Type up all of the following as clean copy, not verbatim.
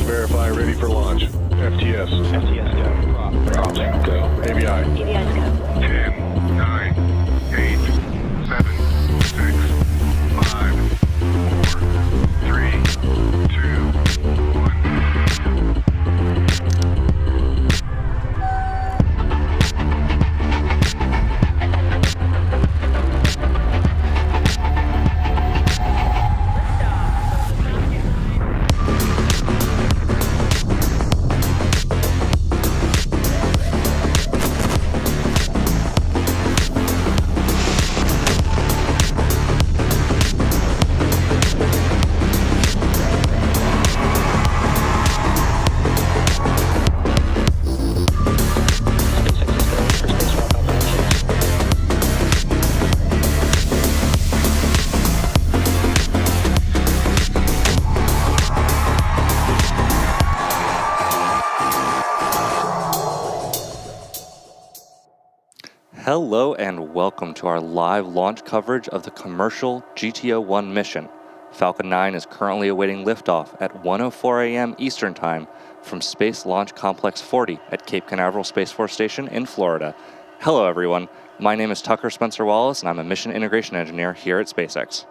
Verify ready for launch. FTS. FTS go. Props go. ABI. ABI's go. 10, 9, 8, 7, 6, 5, 4, 3, 2, 1. Hello and welcome to our live launch coverage of the commercial GTO-1 mission. Falcon 9 is currently awaiting liftoff at 1:04 a.m. Eastern Time from Space Launch Complex 40 at Cape Canaveral Space Force Station in Florida. Hello everyone, my name is Tucker Spencer Wallace and I'm a Mission Integration Engineer here at SpaceX.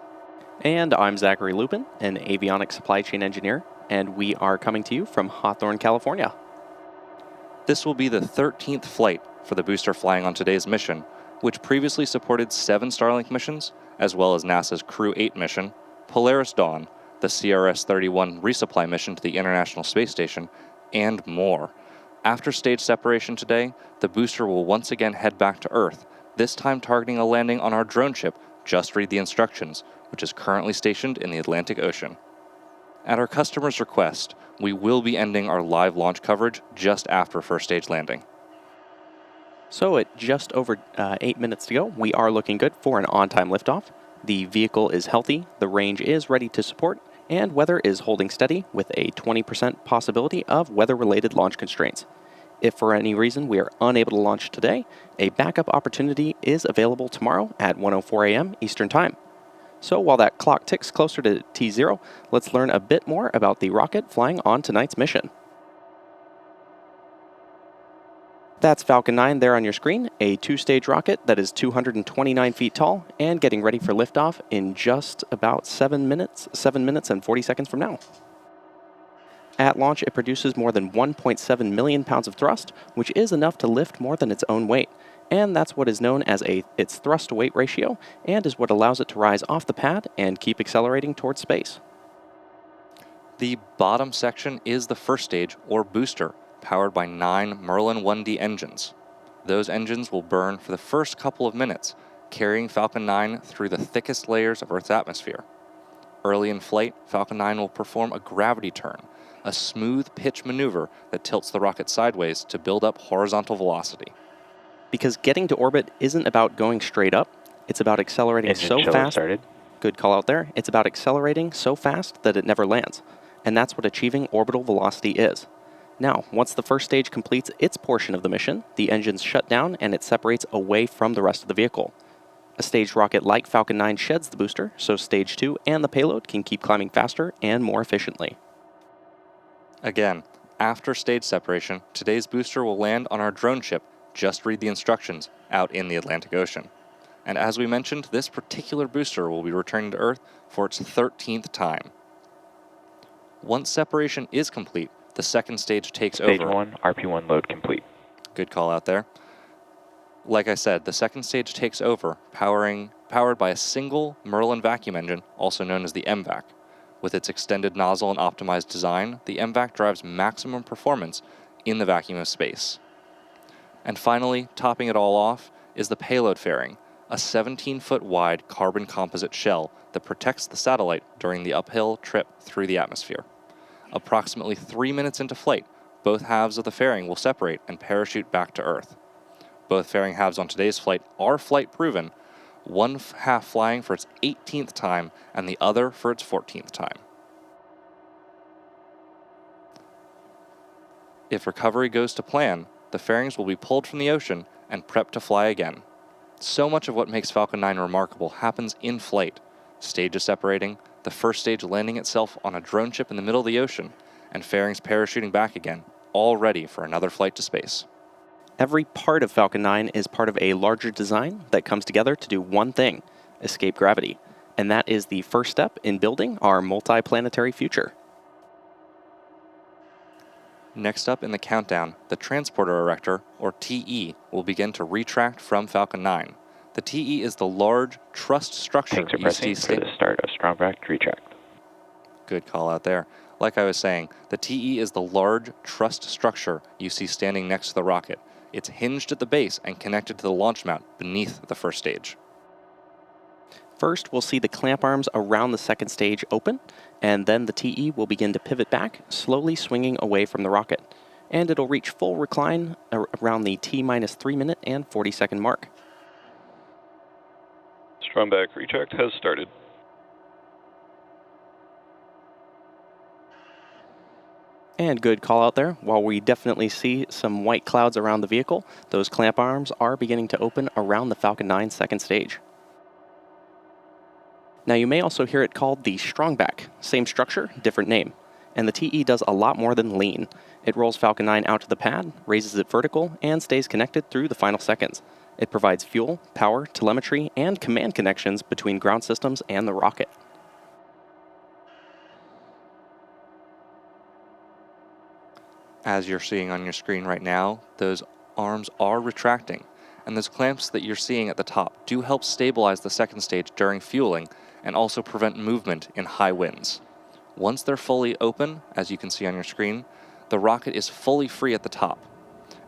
And I'm Zachary Lupin, an Avionics Supply Chain Engineer, and we are coming to you from Hawthorne, California. This will be the 13th flight for the booster flying on today's mission, which previously supported 7 Starlink missions, as well as NASA's Crew 8 mission, Polaris Dawn, the CRS-31 resupply mission to the International Space Station, and more. After stage separation today, the booster will once again head back to Earth, this time targeting a landing on our drone ship, Just Read the Instructions, which is currently stationed in the Atlantic Ocean. At our customer's request, we will be ending our live launch coverage just after first stage landing. So at just over 8 minutes to go, we are looking good for an on-time liftoff. The vehicle is healthy, the range is ready to support, and weather is holding steady with a 20% possibility of weather-related launch constraints. If for any reason we are unable to launch today, a backup opportunity is available tomorrow at 1:04 a.m. Eastern Time. So while that clock ticks closer to T0, let's learn a bit more about the rocket flying on tonight's mission. That's Falcon 9 there on your screen, a 2-stage rocket that is 229 feet tall and getting ready for liftoff in just about 7 minutes and 40 seconds from now. At launch, it produces more than 1.7 million pounds of thrust, which is enough to lift more than its own weight. And that's what is known as its thrust-to-weight ratio, and is what allows it to rise off the pad and keep accelerating towards space. The bottom section is the first stage, or booster, powered by 9 Merlin 1D engines. those engines will burn for the first couple of minutes, carrying Falcon 9 through the thickest layers of Earth's atmosphere. Early in flight, Falcon 9 will perform a gravity turn, a smooth pitch maneuver that tilts the rocket sideways to build up horizontal velocity. Because getting to orbit isn't about going straight up, it's about accelerating so fast. Good call out there. It's about accelerating so fast that it never lands. And that's what achieving orbital velocity is. Now, once the first stage completes its portion of the mission, the engines shut down and it separates away from the rest of the vehicle. A staged rocket like Falcon 9 sheds the booster, so Stage 2 and the payload can keep climbing faster and more efficiently. Again, after stage separation, today's booster will land on our drone ship, Just Read the Instructions, out in the Atlantic Ocean. And as we mentioned, this particular booster will be returning to Earth for its 13th time. Once separation is complete, the second stage takes over. Stage 1, RP1 load complete. Good call out there. Like I said, the second stage takes over, powered by a single Merlin vacuum engine, also known as the MVAC. With its extended nozzle and optimized design, the MVAC drives maximum performance in the vacuum of space. And finally, topping it all off, is the payload fairing, a 17-foot wide carbon composite shell that protects the satellite during the uphill trip through the atmosphere. Approximately 3 minutes into flight, both halves of the fairing will separate and parachute back to Earth. Both fairing halves on today's flight are flight-proven, one half flying for its 18th time and the other for its 14th time. If recovery goes to plan, the fairings will be pulled from the ocean and prepped to fly again. So much of what makes Falcon 9 remarkable happens in flight. Stages separating, the first stage landing itself on a drone ship in the middle of the ocean, and fairings parachuting back again, all ready for another flight to space. Every part of Falcon 9 is part of a larger design that comes together to do one thing: escape gravity. And that is the first step in building our multi-planetary future. Next up in the countdown, the Transporter Erector, or TE, will begin to retract from Falcon 9. The TE is the large truss structure Tanks are pressing for the start of strong back retract. Good call out there. Like I was saying, the TE is the large trussed structure you see standing next to the rocket. It's hinged at the base and connected to the launch mount beneath the first stage. First, we'll see the clamp arms around the second stage open, and then the TE will begin to pivot back, slowly swinging away from the rocket. And it'll reach full recline around the T-3 minute and 40-second mark. Strong back retract has started. And good call out there. While we definitely see some white clouds around the vehicle, those clamp arms are beginning to open around the Falcon 9 second stage. Now you may also hear it called the strongback. Same structure, different name. And the TE does a lot more than lean. It rolls Falcon 9 out to the pad, raises it vertical, and stays connected through the final seconds. It provides fuel, power, telemetry, and command connections between ground systems and the rocket. As you're seeing on your screen right now, those arms are retracting, and those clamps that you're seeing at the top do help stabilize the second stage during fueling and also prevent movement in high winds. Once they're fully open, as you can see on your screen, the rocket is fully free at the top.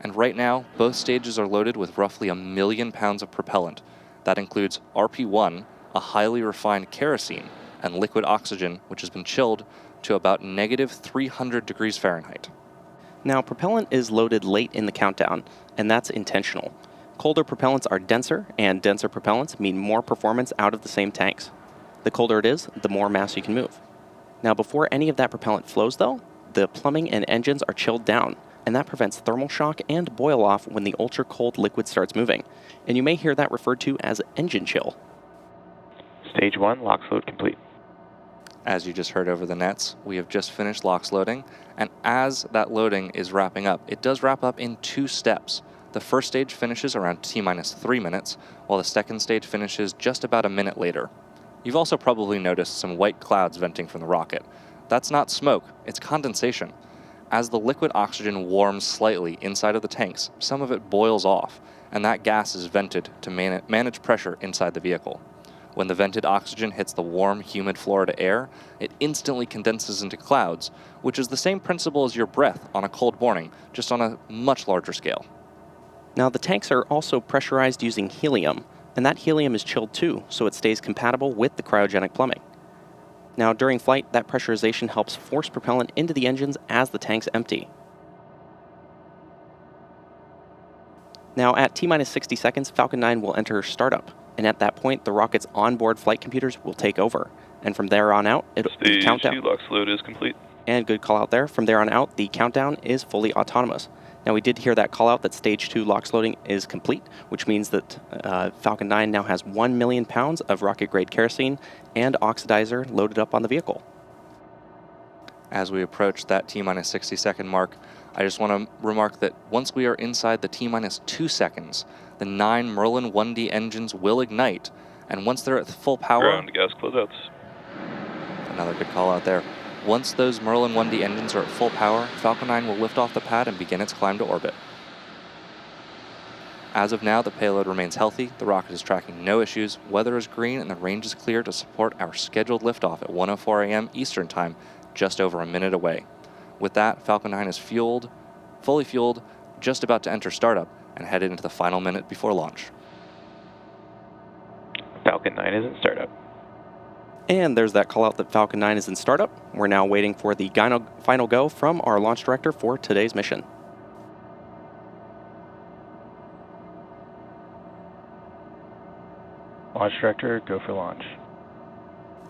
And right now, both stages are loaded with roughly 1 million pounds of propellant. That includes RP1, a highly refined kerosene, and liquid oxygen, which has been chilled to about -300 degrees Fahrenheit. Now, propellant is loaded late in the countdown, and that's intentional. Colder propellants are denser, and denser propellants mean more performance out of the same tanks. The colder it is, the more mass you can move. Now, before any of that propellant flows, though, the plumbing and engines are chilled down, and that prevents thermal shock and boil-off when the ultra-cold liquid starts moving. And you may hear that referred to as engine chill. Stage 1, LOX load complete. As you just heard over the nets, we have just finished LOX loading, and as that loading is wrapping up, it does wrap up in 2 steps. The first stage finishes around T-3 minutes, while the second stage finishes just about a minute later. You've also probably noticed some white clouds venting from the rocket. That's not smoke, it's condensation. As the liquid oxygen warms slightly inside of the tanks, some of it boils off, and that gas is vented to manage pressure inside the vehicle. When the vented oxygen hits the warm, humid Florida air, it instantly condenses into clouds, which is the same principle as your breath on a cold morning, just on a much larger scale. Now the tanks are also pressurized using helium, and that helium is chilled too, so it stays compatible with the cryogenic plumbing. Now during flight, that pressurization helps force propellant into the engines as the tanks empty. Now at T-minus 60 seconds, Falcon 9 will enter startup, and at that point the rocket's onboard flight computers will take over. And from there on out, the countdown... Stage 2 LOX load is complete. And good call out there. From there on out, the countdown is fully autonomous. Now we did hear that call out that stage 2 LOX loading is complete, which means that Falcon 9 now has 1 million pounds of rocket grade kerosene and oxidizer loaded up on the vehicle. As we approach that T-minus 60 second mark, I just want to remark that once we are inside the T-minus 2 seconds, the 9 Merlin 1D engines will ignite, and once they're at full power... Ground gas closeouts. Another good call out there. Once those Merlin 1D engines are at full power, Falcon 9 will lift off the pad and begin its climb to orbit. As of now, the payload remains healthy, the rocket is tracking no issues, weather is green, and the range is clear to support our scheduled liftoff at 1:04 a.m. Eastern Time, just over a minute away. With that, Falcon 9 is fueled, fully fueled, just about to enter startup, and headed into the final minute before launch. Falcon 9 is in startup. And there's that call out that Falcon 9 is in startup. We're now waiting for the final go from our launch director for today's mission. Launch director, go for launch.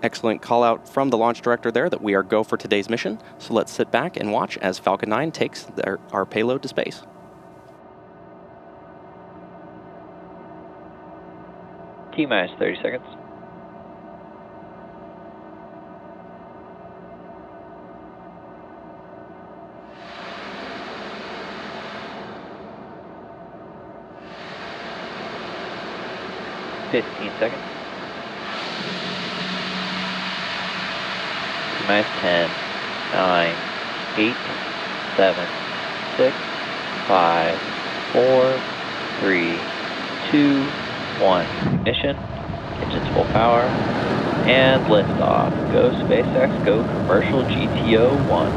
Excellent call out from the launch director there that we are go for today's mission. So let's sit back and watch as Falcon 9 takes our payload to space. T-minus 30 seconds. -15 seconds. T-minus 10, 9, 8, 7, 6, 5, 4, 3, 2, 1. Ignition, engines full power, and liftoff. Go SpaceX, go commercial GTO-1.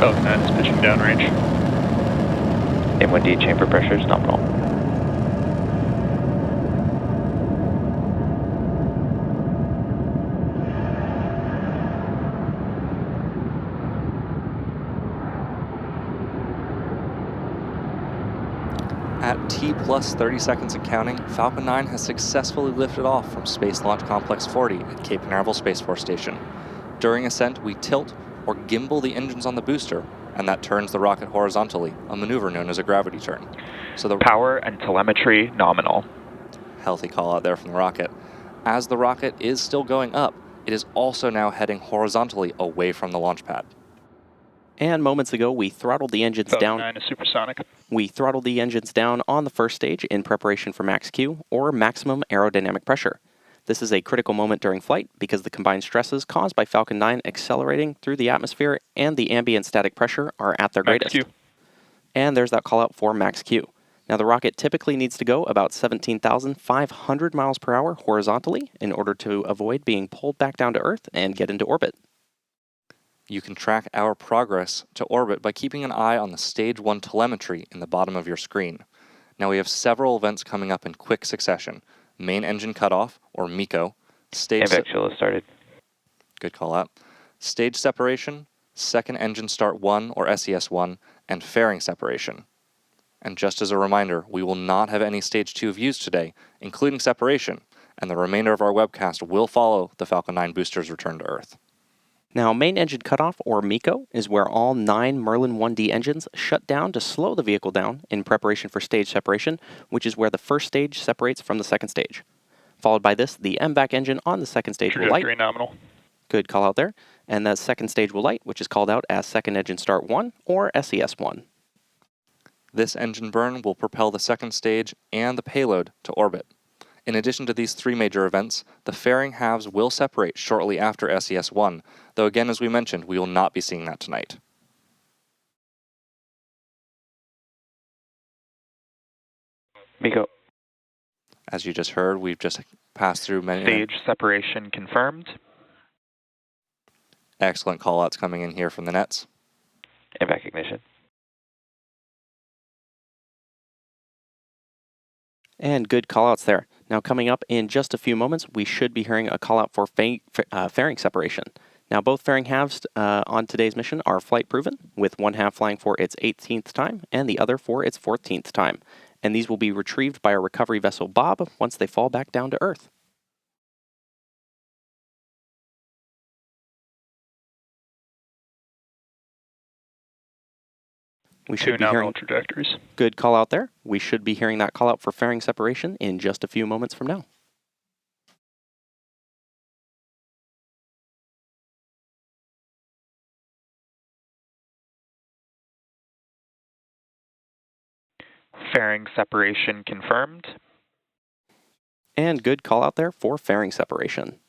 Falcon 9 is pitching downrange. M1D chamber pressure is nominal. At T plus 30 seconds and counting, Falcon 9 has successfully lifted off from Space Launch Complex 40 at Cape Canaveral Space Force Station. During ascent, we tilt or gimbal the engines on the booster, and that turns the rocket horizontally, a maneuver known as a gravity turn. So the Power and telemetry nominal. healthy call out there from the rocket. As the rocket is still going up, it is also now heading horizontally away from the launch pad. And moments ago, we throttled the engines Falcon down. 9 is supersonic. We throttled the engines down on the first stage in preparation for max Q, or maximum aerodynamic pressure. This is a critical moment during flight because the combined stresses caused by Falcon 9 accelerating through the atmosphere and the ambient static pressure are at their Max greatest. Q. And there's that call out for max Q. Now the rocket typically needs to go about 17,500 miles per hour horizontally in order to avoid being pulled back down to Earth and get into orbit. You can track our progress to orbit by keeping an eye on the Stage 1 telemetry in the bottom of your screen. Now we have several events coming up in quick succession. Main engine cutoff, or MECO. Ambactual has started. Good call out. Stage separation, second engine start 1, or SES1, and fairing separation. And just as a reminder, we will not have any Stage 2 views today, including separation, and the remainder of our webcast will follow the Falcon 9 booster's return to Earth. Now, main engine cutoff, or MECO, is where all 9 Merlin 1D engines shut down to slow the vehicle down in preparation for stage separation, which is where the first stage separates from the second stage. Followed by this, the MVAC engine on the second stage will light. Trajectory nominal. Good call out there. And the second stage will light, which is called out as second engine start 1, or SES1. This engine burn will propel the second stage and the payload to orbit. In addition to these 3 major events, the fairing halves will separate shortly after SES1, though again, as we mentioned, we will not be seeing that tonight. MECO. As you just heard, we've just passed through many... Stage separation confirmed. Excellent call-outs coming in here from the nets. MVAC ignition. And good callouts there. Now coming up in just a few moments, we should be hearing a callout for fairing separation. Now both fairing halves on today's mission are flight proven, with one half flying for its 18th time and the other for its 14th time. And these will be retrieved by our recovery vessel Bob once they fall back down to Earth. We should Two be nominal hearing trajectories. good call out there. We should be hearing that call out for fairing separation in just a few moments from now. Fairing separation confirmed. And good call out there for fairing separation.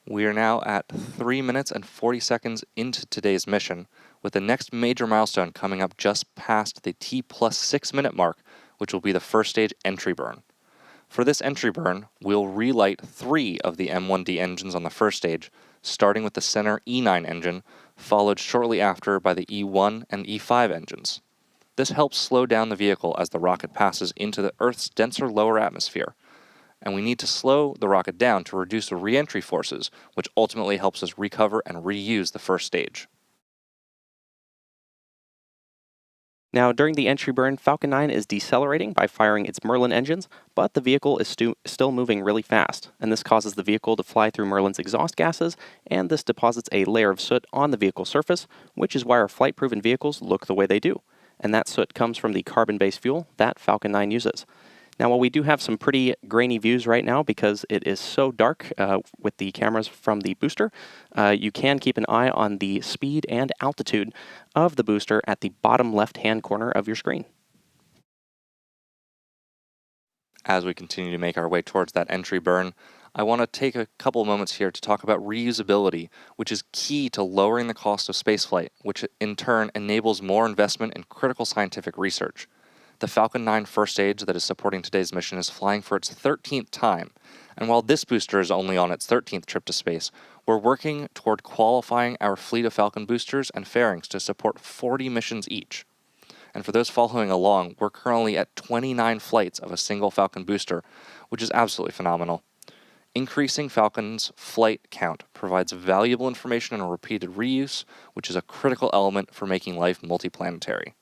We are now at 3 minutes and 40 seconds into today's mission, with the next major milestone coming up just past the T+6 minute mark, which will be the first stage entry burn. For this entry burn, we'll relight 3 of the M1D engines on the first stage, starting with the center E9 engine, followed shortly after by the E1 and E5 engines. This helps slow down the vehicle as the rocket passes into the Earth's denser lower atmosphere, and we need to slow the rocket down to reduce the re-entry forces, which ultimately helps us recover and reuse the first stage. Now, during the entry burn, Falcon 9 is decelerating by firing its Merlin engines, but the vehicle is still moving really fast, and this causes the vehicle to fly through Merlin's exhaust gases, and this deposits a layer of soot on the vehicle surface, which is why our flight-proven vehicles look the way they do. And that soot comes from the carbon-based fuel that Falcon 9 uses. Now, while we do have some pretty grainy views right now because it is so dark with the cameras from the booster, you can keep an eye on the speed and altitude of the booster at the bottom left-hand corner of your screen. As we continue to make our way towards that entry burn, I want to take a couple moments here to talk about reusability, which is key to lowering the cost of spaceflight, which in turn enables more investment in critical scientific research. The Falcon 9 first stage that is supporting today's mission is flying for its 13th time, and while this booster is only on its 13th trip to space, we're working toward qualifying our fleet of Falcon boosters and fairings to support 40 missions each. And for those following along, we're currently at 29 flights of a single Falcon booster, which is absolutely phenomenal. Increasing Falcon's flight count provides valuable information and repeated reuse, which is a critical element for making life multiplanetary.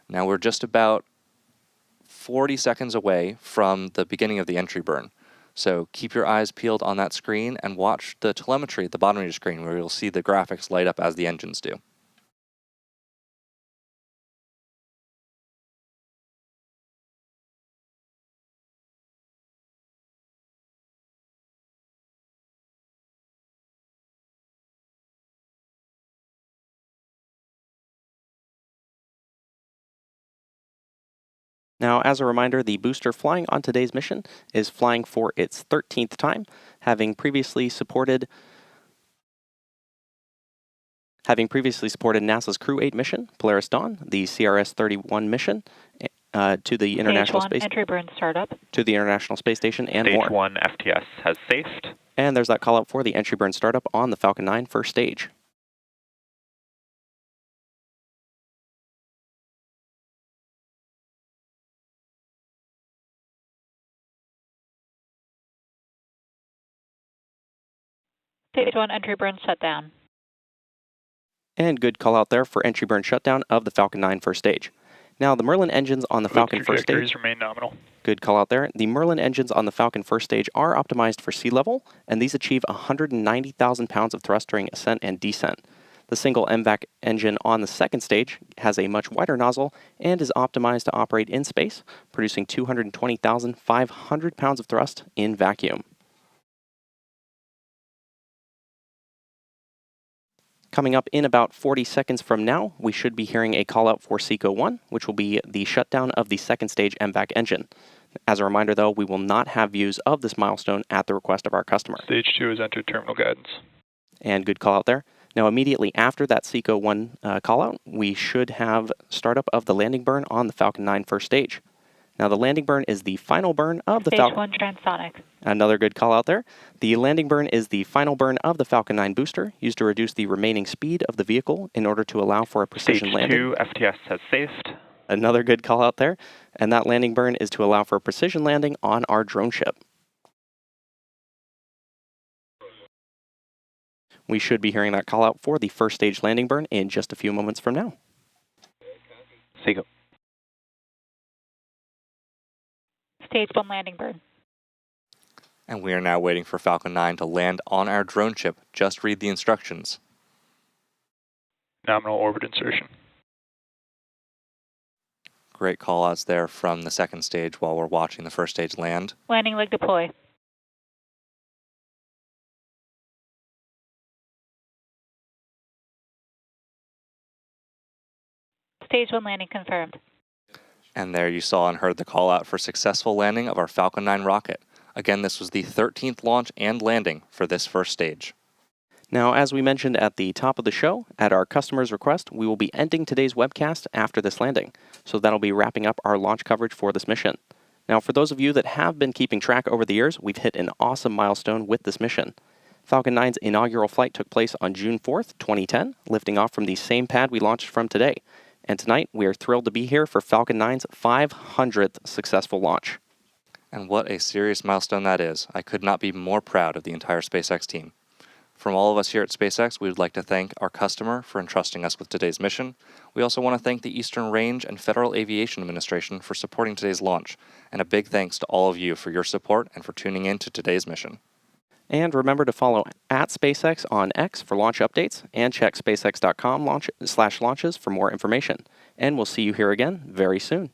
Now we're just about 40 seconds away from the beginning of the entry burn. So keep your eyes peeled on that screen and watch the telemetry at the bottom of your screen where you'll see the graphics light up as the engines do. Now, as a reminder, the booster flying on today's mission is flying for its 13th time, having previously supported NASA's Crew 8 mission, Polaris Dawn, the CRS-31 mission to the International Space entry burn startup to the International Space Station, and Stage more. 1 FTS has safed. And there's that call out for the entry burn startup on the Falcon 9 first stage. Stage 1 entry burn shutdown. And good call out there for entry burn shutdown of the Falcon 9 first stage. Now, the Merlin engines on the Falcon first stage. Remain nominal. Good call out there. The Merlin engines on the Falcon first stage are optimized for sea level, and these achieve 190,000 pounds of thrust during ascent and descent. The single MVAC engine on the second stage has a much wider nozzle and is optimized to operate in space, producing 220,500 pounds of thrust in vacuum. Coming up in about 40 seconds from now, we should be hearing a call out for SECO-1, which will be the shutdown of the second stage MVAC engine. As a reminder, though, we will not have views of this milestone at the request of our customer. Stage 2 has entered terminal guidance. And good call out there. Now, immediately after that SECO-1 call out, we should have startup of the landing burn on the Falcon 9 first stage. Now, the landing burn is the final burn of the Stage Falcon. 1 transonic. Another good call out there. The landing burn is the final burn of the Falcon 9 booster, used to reduce the remaining speed of the vehicle in order to allow for a precision Stage landing. 2, FTS has safed. Another good call out there. And that landing burn is to allow for a precision landing on our drone ship. We should be hearing that call out for the first stage landing burn in just a few moments from now. Seagull. Stage 1 landing burn. And we are now waiting for Falcon 9 to land on our drone ship. Just read the instructions. Nominal orbit insertion. Great call-outs there from the second stage while we're watching the first stage land. Landing leg deploy. Stage 1 landing confirmed. And there you saw and heard the call-out for successful landing of our Falcon 9 rocket. Again, this was the 13th launch and landing for this first stage. Now, as we mentioned at the top of the show, at our customer's request, we will be ending today's webcast after this landing. So that'll be wrapping up our launch coverage for this mission. Now, for those of you that have been keeping track over the years, we've hit an awesome milestone with this mission. Falcon 9's inaugural flight took place on June 4th, 2010, lifting off from the same pad we launched from today. And tonight, we are thrilled to be here for Falcon 9's 500th successful launch. And what a serious milestone that is. I could not be more proud of the entire SpaceX team. From all of us here at SpaceX, we would like to thank our customer for entrusting us with today's mission. We also want to thank the Eastern Range and Federal Aviation Administration for supporting today's launch. And a big thanks to all of you for your support and for tuning in to today's mission. And remember to follow at SpaceX on X for launch updates and check spacex.com/launches for more information. And we'll see you here again very soon.